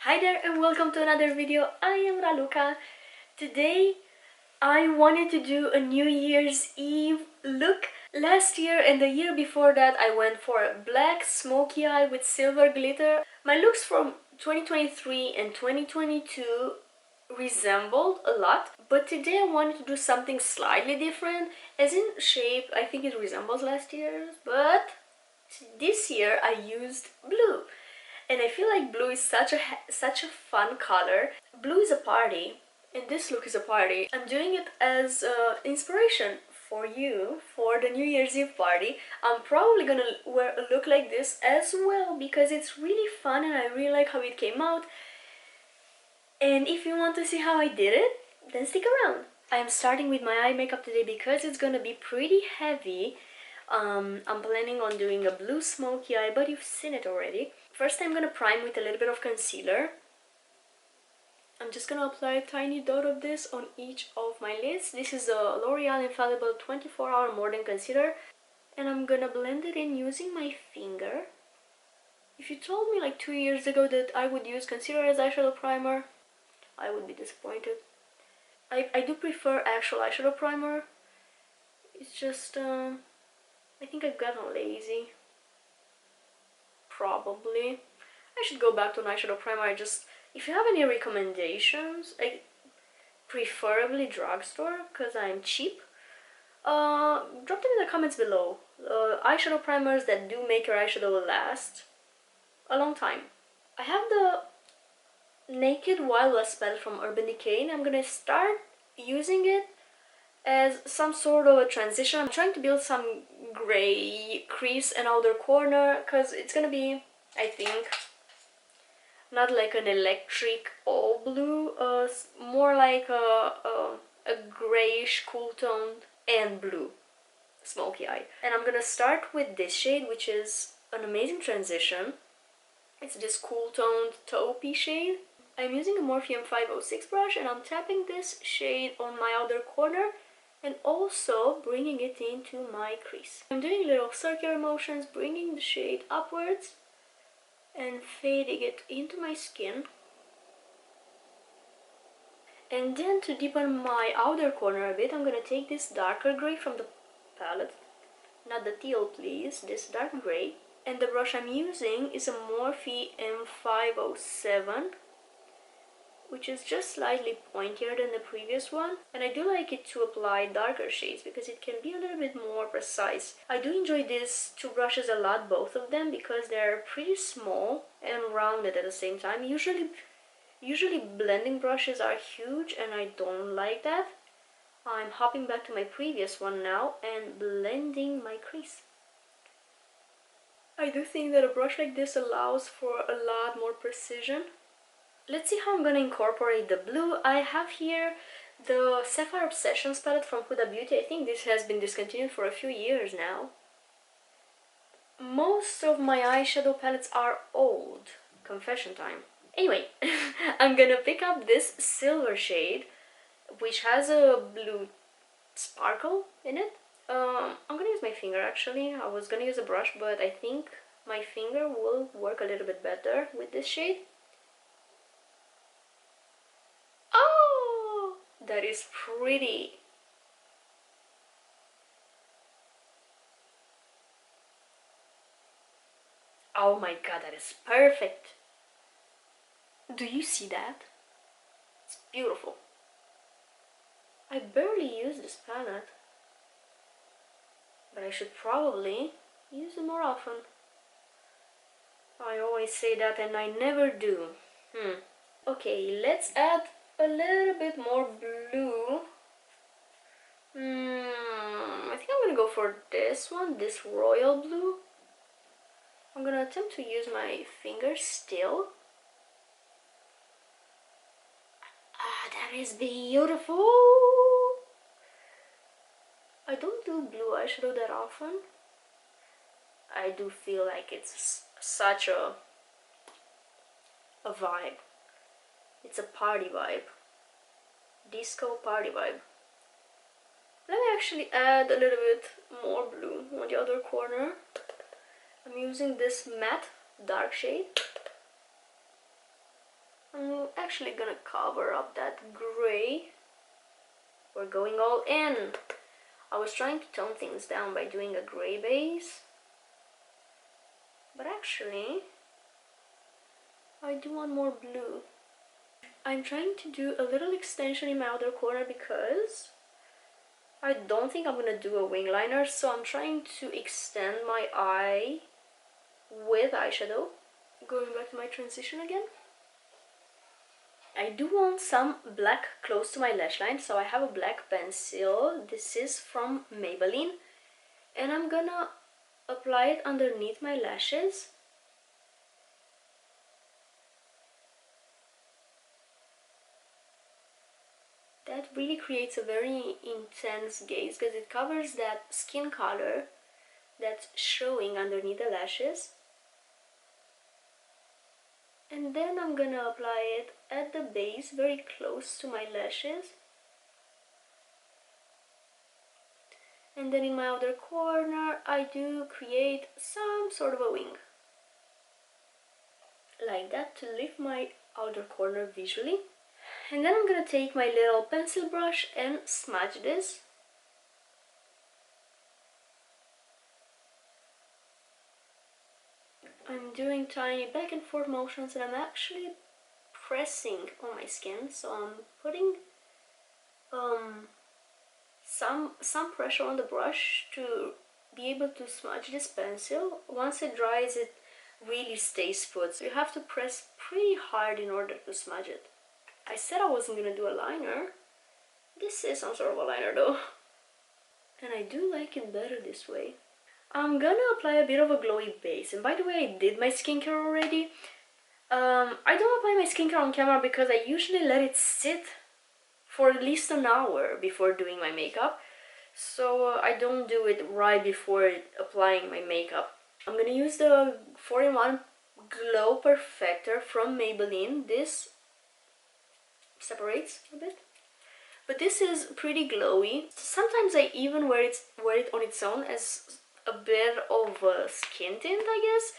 Hi there and welcome to another video. I am Raluca. Today I wanted to do a New Year's Eve look. Last year and the year before that I went for a black smoky eye with silver glitter. My looks from 2023 and 2022 resembled a lot, but today I wanted to do something slightly different. As in shape, I think it resembles last year's, but this year I used blue. And I feel like blue is such a fun color. Blue is a party, and this look is a party. I'm doing it as inspiration for you for the New Year's Eve party. I'm probably gonna wear a look like this as well because it's really fun and I really like how it came out. And if you want to see how I did it, then stick around. I am starting with my eye makeup today because it's gonna be pretty heavy. I'm planning on doing a blue smoky eye, but you've seen it already. First I'm gonna prime with a little bit of concealer. I'm just gonna apply a tiny dot of this on each of my lids. This is a L'Oreal Infallible 24-hour Mordant Concealer. And I'm gonna blend it in using my finger. If you told me like 2 years ago that I would use concealer as eyeshadow primer, I would be disappointed. I do prefer actual eyeshadow primer. It's just, I think I've gotten lazy. Probably. I should go back to an eyeshadow primer. If you have any recommendations, preferably drugstore, because I'm cheap, drop them in the comments below. Eyeshadow primers that do make your eyeshadow last a long time. I have the Naked Wild West palette from Urban Decay, and I'm gonna start using it as some sort of a transition. I'm trying to build some gray crease and outer corner because it's gonna be, I think, not like an electric all blue, more like a grayish cool toned and blue smoky eye. And I'm gonna start with this shade, which is an amazing transition. It's this cool toned taupey shade. I'm using a Morphe 506 brush and I'm tapping this shade on my outer corner and also bringing it into my crease. I'm doing little circular motions, bringing the shade upwards and fading it into my skin. And then to deepen my outer corner a bit, I'm gonna take this darker gray from the palette. Not the teal, please, this dark gray. And the brush I'm using is a Morphe M507, which is just slightly pointier than the previous one, and I do like it to apply darker shades because it can be a little bit more precise. I do enjoy these two brushes a lot, both of them, because they're pretty small and rounded at the same time. Usually blending brushes are huge and I don't like that. I'm hopping back to my previous one now and blending my crease. I do think that a brush like this allows for a lot more precision. Let's see how I'm gonna incorporate the blue. I have here the Sapphire Obsessions palette from Huda Beauty. I think this has been discontinued for a few years now. Most of my eyeshadow palettes are old. Confession time. Anyway, I'm gonna pick up this silver shade, which has a blue sparkle in it. I'm gonna use my finger actually. I was gonna use a brush, but I think my finger will work a little bit better with this shade. Oh, that is pretty. Oh my god, that is perfect. Do you see that? It's beautiful. I barely use this palette, but I should probably use it more often. I always say that and I never do. Okay, let's add a little bit more blue. I think I'm gonna go for this one, this royal blue. I'm gonna attempt to use my finger still. Ah, that is beautiful. I don't do blue eyeshadow that often. I do feel like it's such a vibe. It's a party vibe. Disco party vibe. Let me actually add a little bit more blue on the other corner. I'm using this matte dark shade. I'm actually gonna cover up that gray. We're going all in. I was trying to tone things down by doing a gray base, but actually I do want more blue. I'm trying to do a little extension in my outer corner because I don't think I'm gonna do a wing liner, so I'm trying to extend my eye with eyeshadow. Going back to my transition again. I do want some black close to my lash line, so I have a black pencil. This is from Maybelline, and I'm gonna apply it underneath my lashes. That really creates a very intense gaze because it covers that skin color that's showing underneath the lashes. And then I'm gonna apply it at the base, very close to my lashes. And then in my outer corner, I do create some sort of a wing. Like that, to lift my outer corner visually. And then I'm gonna take my little pencil brush and smudge this. I'm doing tiny back and forth motions, and I'm actually pressing on my skin, so I'm putting some pressure on the brush to be able to smudge this pencil. Once it dries, it really stays put, so you have to press pretty hard in order to smudge it. I said I wasn't gonna do a liner. This is some sort of a liner though, and I do like it better this way. I'm gonna apply a bit of a glowy base, and by the way, I did my skincare already. I don't apply my skincare on camera because I usually let it sit for at least an hour before doing my makeup, so I don't do it right before applying my makeup. I'm gonna use the 4-in-1 Glow Perfector from Maybelline. This separates a bit, but this is pretty glowy. Sometimes I even wear it on its own as a bit of a skin tint, I guess,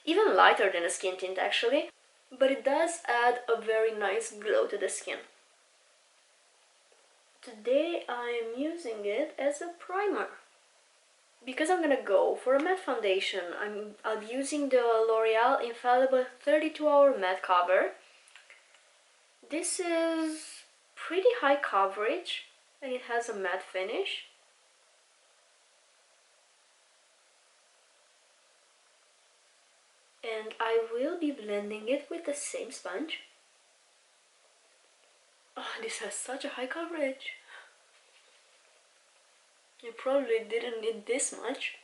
even lighter than a skin tint actually, but it does add a very nice glow to the skin. Today I'm using it as a primer. Because I'm gonna go for a matte foundation, I'm using the L'Oreal Infallible 32-hour matte cover. This is pretty high coverage and it has a matte finish. And I will be blending it with the same sponge. Oh, this has such a high coverage. You probably didn't need this much.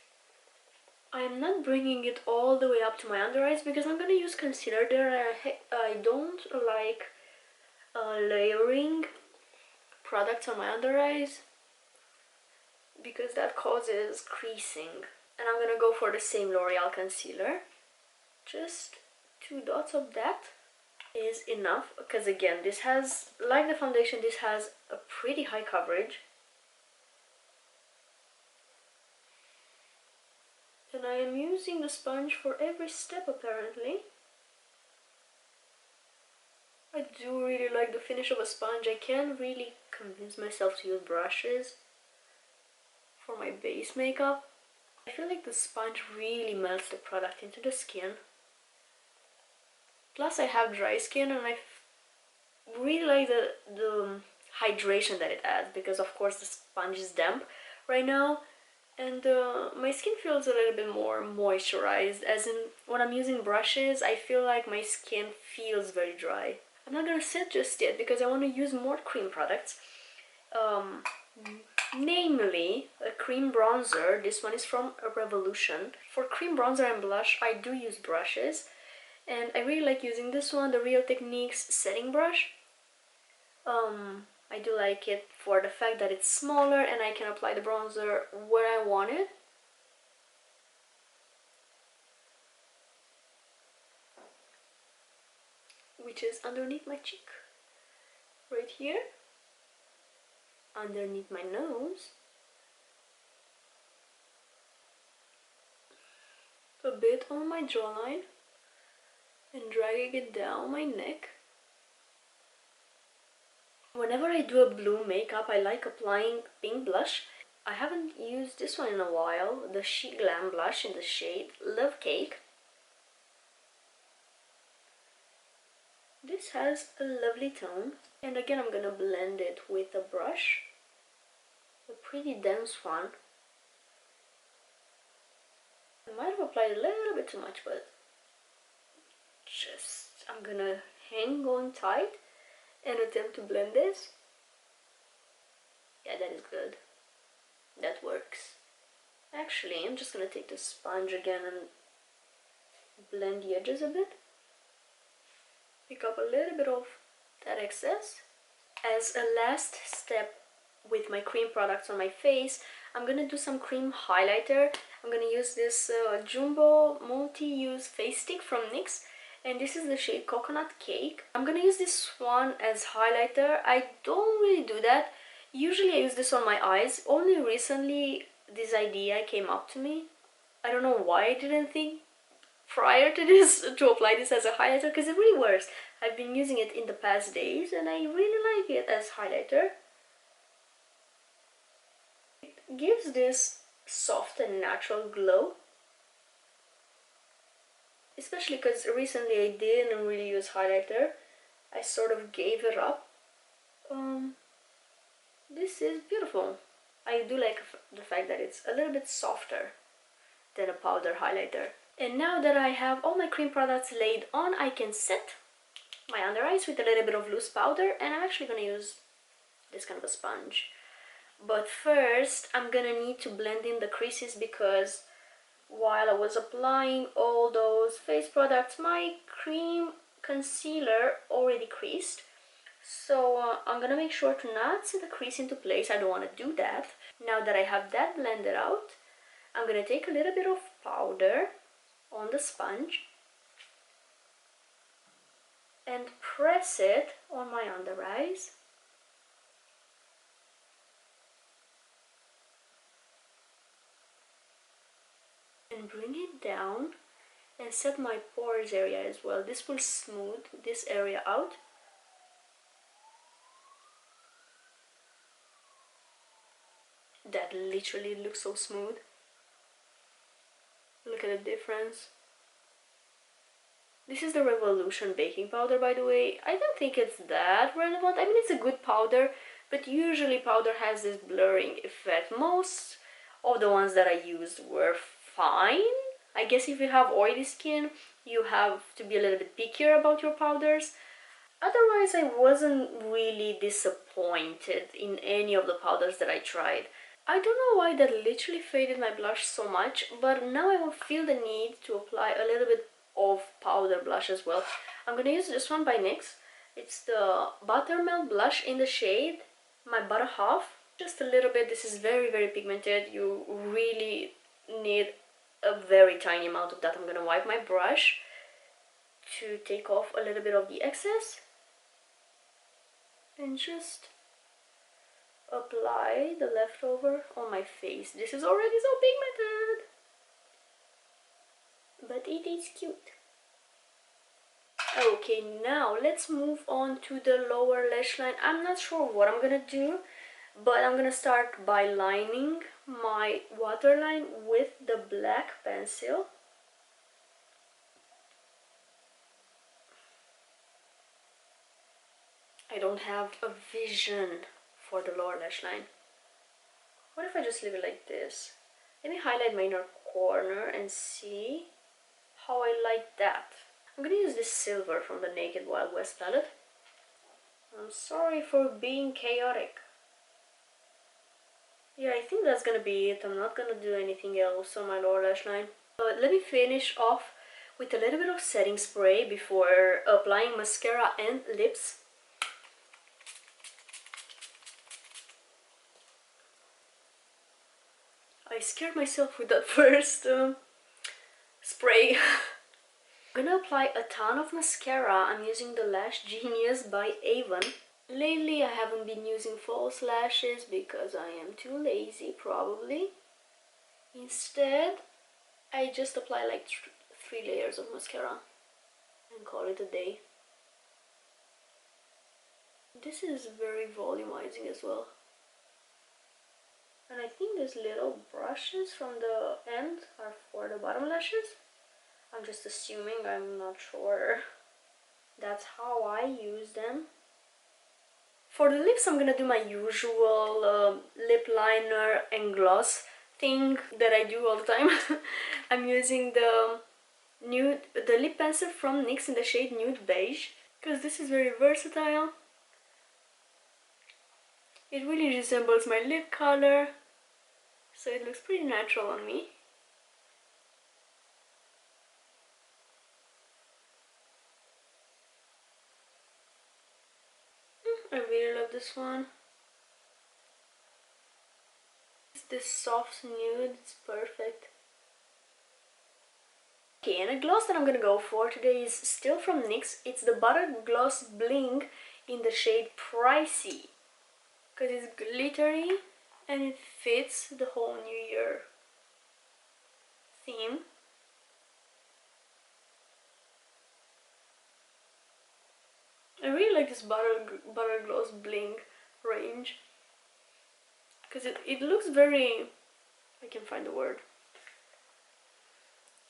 I am not bringing it all the way up to my under eyes because I'm gonna use concealer there. I don't like layering products on my under eyes because that causes creasing. And I'm gonna go for the same L'Oreal concealer. Just 2 dots of that is enough because again, this has, like the foundation, this has a pretty high coverage. And I am using the sponge for every step apparently. I do really like the finish of a sponge. I can't really convince myself to use brushes for my base makeup. I feel like the sponge really melts the product into the skin. Plus I have dry skin and I really like the hydration that it adds because of course the sponge is damp right now. And my skin feels a little bit more moisturized, as in when I'm using brushes, I feel like my skin feels very dry. I'm not gonna set just yet because I want to use more cream products. Namely, a cream bronzer. This one is from Revolution. For cream bronzer and blush, I do use brushes. And I really like using this one, the Real Techniques setting brush. I do like it for the fact that it's smaller and I can apply the bronzer where I want it. Which is underneath my cheek. Right here. Underneath my nose. A bit on my jawline. And dragging it down my neck. Whenever I do a blue makeup, I like applying pink blush. I haven't used this one in a while, the SheGlam blush in the shade Love Cake. This has a lovely tone, and again I'm gonna blend it with a brush, a pretty dense one. I might have applied a little bit too much, but I'm gonna hang on tight and attempt to blend this. Yeah, that is good. That works. Actually, I'm just gonna take the sponge again and blend the edges a bit. Pick up a little bit of that excess. As a last step with my cream products on my face, I'm gonna do some cream highlighter. I'm gonna use this Jumbo multi-use face stick from NYX, and this is the shade Coconut Cake. I'm gonna use this one as highlighter. I don't really do that. Usually I use this on my eyes. Only recently this idea came up to me. I don't know why I didn't think prior to this to apply this as a highlighter, because it really works. I've been using it in the past days and I really like it as highlighter. It gives this soft and natural glow, especially because recently I didn't really use highlighter. I sort of gave it up. This is beautiful. I do like the fact that it's a little bit softer than a powder highlighter. And now that I have all my cream products laid on, I can set my under eyes with a little bit of loose powder, and I'm actually going to use this kind of a sponge. But first, I'm going to need to blend in the creases, because while I was applying all those face products, my cream concealer already creased. So I'm going to make sure to not set the crease into place. I don't want to do that. Now that I have that blended out, I'm going to take a little bit of powder on the sponge and press it on my under eyes. And bring it down and set my pores area as well. This will smooth this area out. That literally looks so smooth. Look at the difference. This is the Revolution baking powder, by the way. I don't think it's that relevant. I mean, it's a good powder, but usually powder has this blurring effect. Most of the ones that I used were fine. I guess if you have oily skin, you have to be a little bit pickier about your powders. Otherwise, I wasn't really disappointed in any of the powders that I tried. I don't know why that literally faded my blush so much, but now I will feel the need to apply a little bit of powder blush as well. I'm gonna use this one by NYX. It's the Buttermelt blush in the shade My Butter Half. Just a little bit. This is very, very pigmented. You really need a very tiny amount of that. I'm gonna wipe my brush to take off a little bit of the excess and just apply the leftover on my face. This is already so pigmented, but it is cute. Okay, now let's move on to the lower lash line. I'm not sure what I'm gonna do, but I'm gonna start by lining my waterline with the black pencil. I don't have a vision for the lower lash line. What if I just leave it like this? Let me highlight my inner corner and see how I like that. I'm gonna use this silver from the Naked Wild West palette. I'm sorry for being chaotic. Yeah, I think that's gonna be it. I'm not gonna do anything else on my lower lash line. But let me finish off with a little bit of setting spray before applying mascara and lips. I scared myself with that first spray. I'm gonna apply a ton of mascara. I'm using the Lash Genius by Avon. Lately I haven't been using false lashes because I am too lazy, probably. Instead, I just apply like 3 layers of mascara and call it a day. This is very volumizing as well. And I think these little brushes from the end are for the bottom lashes. I'm just assuming, I'm not sure. That's how I use them. For the lips, I'm gonna do my usual lip liner and gloss thing that I do all the time. I'm using the lip pencil from NYX in the shade Nude Beige, because this is very versatile. It really resembles my lip color, so it looks pretty natural on me. I really love this one. It's this soft nude, it's perfect. Okay, and a gloss that I'm gonna go for today is still from NYX. It's the Butter Gloss Bling in the shade Pricey, because it's glittery and it fits the whole New Year theme. I really like this Butter Gloss Bling range, because it looks very, I can find the word.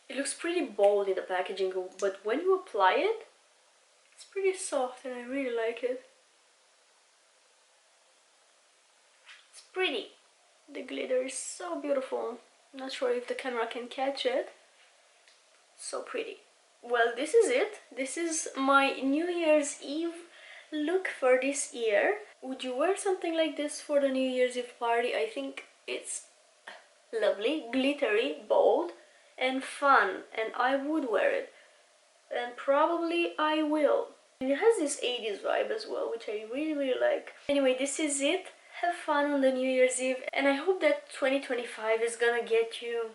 It looks pretty bold in the packaging, but when you apply it, it's pretty soft and I really like it. It's pretty. The glitter is so beautiful. I'm not sure if the camera can catch it. So pretty. Well, this is it. This is my New Year's Eve look for this year. Would you wear something like this for the New Year's Eve party? I think it's lovely, glittery, bold, and fun, and I would wear it. And probably I will. And it has this 80s vibe as well, which I really like. Anyway, this is it. Have fun on the New Year's Eve, and I hope that 2025 is gonna get you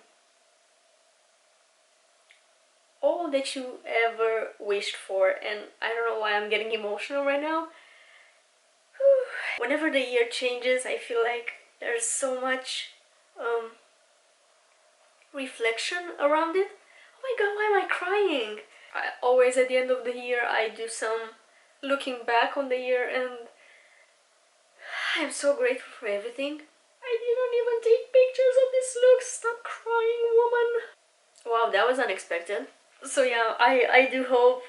all that you ever wished for. And I don't know why I'm getting emotional right now. Whenever the year changes, I feel like there's so much reflection around it. Oh my god, why am I crying? Always at the end of the year I do some looking back on the year, and I'm so grateful for everything. I didn't even take pictures of this look. Stop crying, woman. Wow, that was unexpected. So yeah, I do hope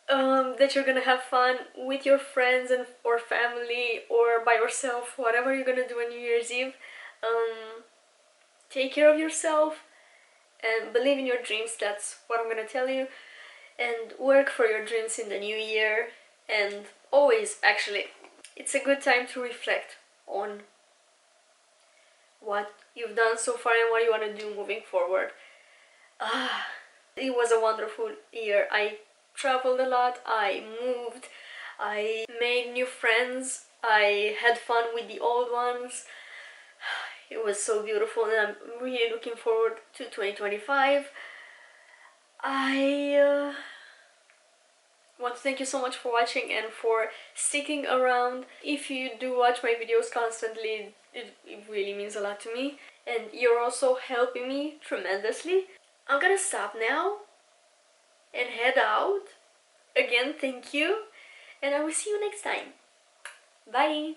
that you're gonna have fun with your friends and or family or by yourself, whatever you're gonna do on New Year's Eve. Take care of yourself and believe in your dreams. That's what I'm gonna tell you. And work for your dreams in the new year. And always, actually, it's a good time to reflect on what you've done so far and what you want to do moving forward. It was a wonderful year. I traveled a lot, I moved, I made new friends, I had fun with the old ones. It was so beautiful, and I'm really looking forward to 2025. I want to thank you so much for watching and for sticking around. If you do watch my videos constantly, it really means a lot to me, and you're also helping me tremendously. I'm gonna stop now and head out. Again, thank you, and I will see you next time. Bye!